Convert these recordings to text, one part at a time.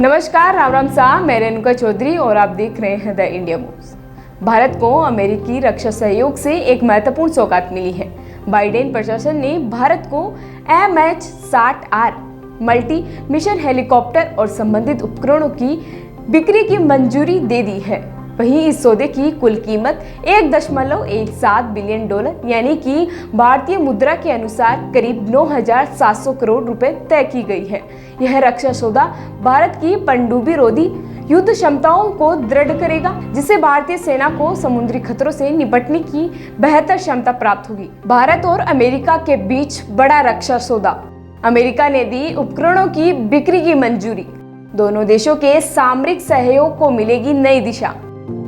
नमस्कार, राम राम सा, मैं रेणुका चौधरी और आप देख रहे हैं द इंडिया मूव्स। भारत को अमेरिकी रक्षा सहयोग से एक महत्वपूर्ण सौगात मिली है। बाइडेन प्रशासन ने भारत को MH-60R मल्टी मिशन हेलीकॉप्टर और संबंधित उपकरणों की बिक्री की मंजूरी दे दी है। वहीं इस सौदे की कुल कीमत $1.17 बिलियन यानी कि भारतीय मुद्रा के अनुसार करीब 9,700 करोड़ रुपए तय की गई है। यह रक्षा सौदा भारत की पनडुब्बी रोधी युद्ध क्षमताओं को दृढ़ करेगा, जिससे भारतीय सेना को समुद्री खतरों से निपटने की बेहतर क्षमता प्राप्त होगी। भारत और अमेरिका के बीच बड़ा रक्षा सौदा। अमेरिका ने दी उपकरणों की बिक्री की मंजूरी। दोनों देशों के सामरिक सहयोग को मिलेगी नई दिशा।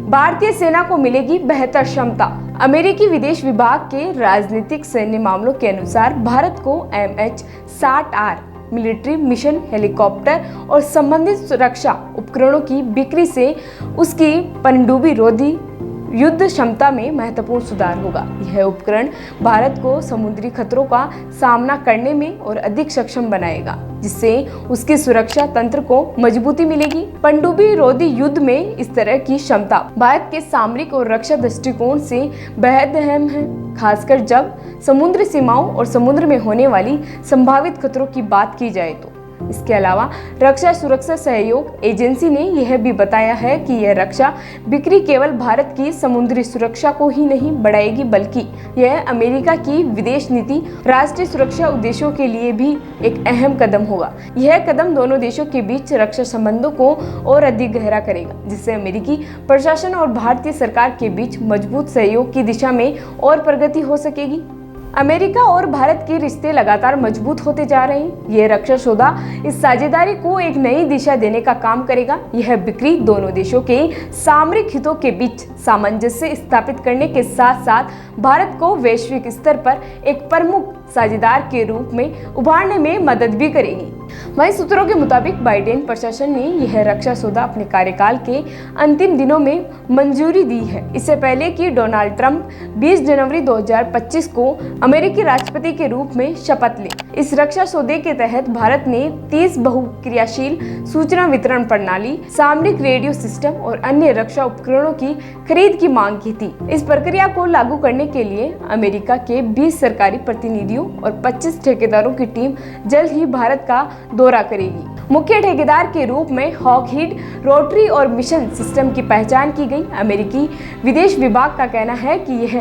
भारतीय सेना को मिलेगी बेहतर क्षमता। अमेरिकी विदेश विभाग के राजनीतिक सैन्य मामलों के अनुसार भारत को MH-60R मिलिट्री मिशन हेलीकॉप्टर और संबंधित सुरक्षा उपकरणों की बिक्री से उसकी पनडुब्बी रोधी युद्ध क्षमता में महत्वपूर्ण सुधार होगा। यह उपकरण भारत को समुद्री खतरों का सामना करने में और अधिक सक्षम बनाएगा, जिससे उसकी सुरक्षा तंत्र को मजबूती मिलेगी। पनडुब्बी रोधी युद्ध में इस तरह की क्षमता भारत के सामरिक और रक्षा दृष्टिकोण से बेहद अहम है, खासकर जब समुद्री सीमाओं और समुद्र में होने वाली संभावित खतरों की बात की जाए तो। इसके अलावा रक्षा सुरक्षा सहयोग एजेंसी ने यह भी बताया है कि यह रक्षा बिक्री केवल भारत की समुद्री सुरक्षा को ही नहीं बढ़ाएगी, बल्कि यह अमेरिका की विदेश नीति, राष्ट्रीय सुरक्षा उद्देश्यों के लिए भी एक अहम कदम होगा। यह कदम दोनों देशों के बीच रक्षा संबंधों को और अधिक गहरा करेगा, जिससे अमेरिकी प्रशासन और भारतीय सरकार के बीच मजबूत सहयोग की दिशा में और प्रगति हो सकेगी। अमेरिका और भारत के रिश्ते लगातार मजबूत होते जा रहे हैं। यह रक्षा सौदा इस साझेदारी को एक नई दिशा देने का काम करेगा। यह बिक्री दोनों देशों के सामरिक हितों के बीच सामंजस्य स्थापित करने के साथ साथ भारत को वैश्विक स्तर पर एक प्रमुख साझेदार के रूप में उभारने में मदद भी करेगी। वहीं सूत्रों के मुताबिक बाइडेन प्रशासन ने यह रक्षा सौदा अपने कार्यकाल के अंतिम दिनों में मंजूरी दी है, इससे पहले कि डोनाल्ड ट्रंप 20 जनवरी 2025 को अमेरिकी राष्ट्रपति के रूप में शपथ लें। इस रक्षा सौदे के तहत भारत ने 30 बहुक्रियाशील सूचना वितरण प्रणाली, सामरिक रेडियो सिस्टम और अन्य रक्षा उपकरणों की खरीद की मांग की थी। इस प्रक्रिया को लागू करने के लिए अमेरिका के 20 सरकारी प्रतिनिधियों और 25 ठेकेदारों की टीम जल्द ही भारत का दौरा करेगी। मुख्य ठेकेदार के रूप में लॉकहीड, रोटरी और मिशन सिस्टम की पहचान की गई। अमेरिकी विदेश विभाग का कहना है कि यह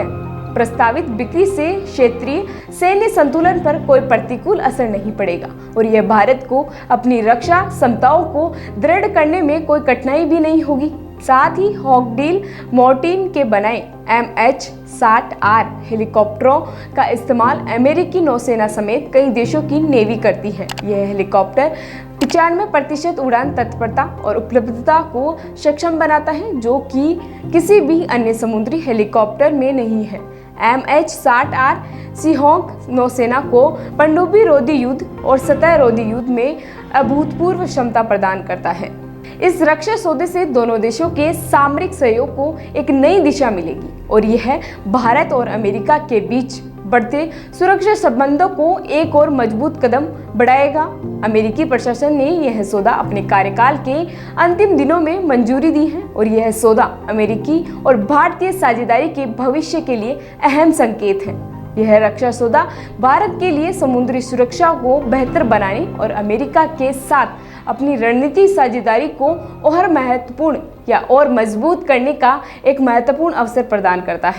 प्रस्तावित बिक्री से क्षेत्रीय सैन्य संतुलन पर कोई प्रतिकूल असर नहीं पड़ेगा और यह भारत को अपनी रक्षा क्षमताओं को दृढ़ करने में कोई कठिनाई भी नहीं होगी। साथ ही लॉकहीड मार्टिन के बनाए MH-60R हेलीकॉप्टरों का इस्तेमाल अमेरिकी नौसेना समेत कई देशों की नेवी करती है। यह हेलीकॉप्टर 95% उड़ान तत्परता और उपलब्धता को सक्षम बनाता है, जो कि किसी भी अन्य समुद्री हेलीकॉप्टर में नहीं है। MH-60R सीहॉक नौसेना को पनडुब्बी रोधी युद्ध और सतह रोधी युद्ध में अभूतपूर्व क्षमता प्रदान करता है। इस रक्षा सौदे से दोनों देशों के सामरिक सहयोग को एक नई दिशा मिलेगी और यह भारत और अमेरिका के बीच बढ़ते सुरक्षा संबंधों को एक और मजबूत कदम बढ़ाएगा। अमेरिकी प्रशासन ने यह सौदा अपने कार्यकाल के अंतिम दिनों में मंजूरी दी है और यह सौदा अमेरिकी और भारतीय साझेदारी के भविष्य के लिए अहम संकेत है। यह रक्षा सौदा भारत के लिए समुद्री सुरक्षा को बेहतर बनाने और अमेरिका के साथ अपनी रणनीतिक साझेदारी को और महत्वपूर्ण या और मजबूत करने का एक महत्वपूर्ण अवसर प्रदान करता है।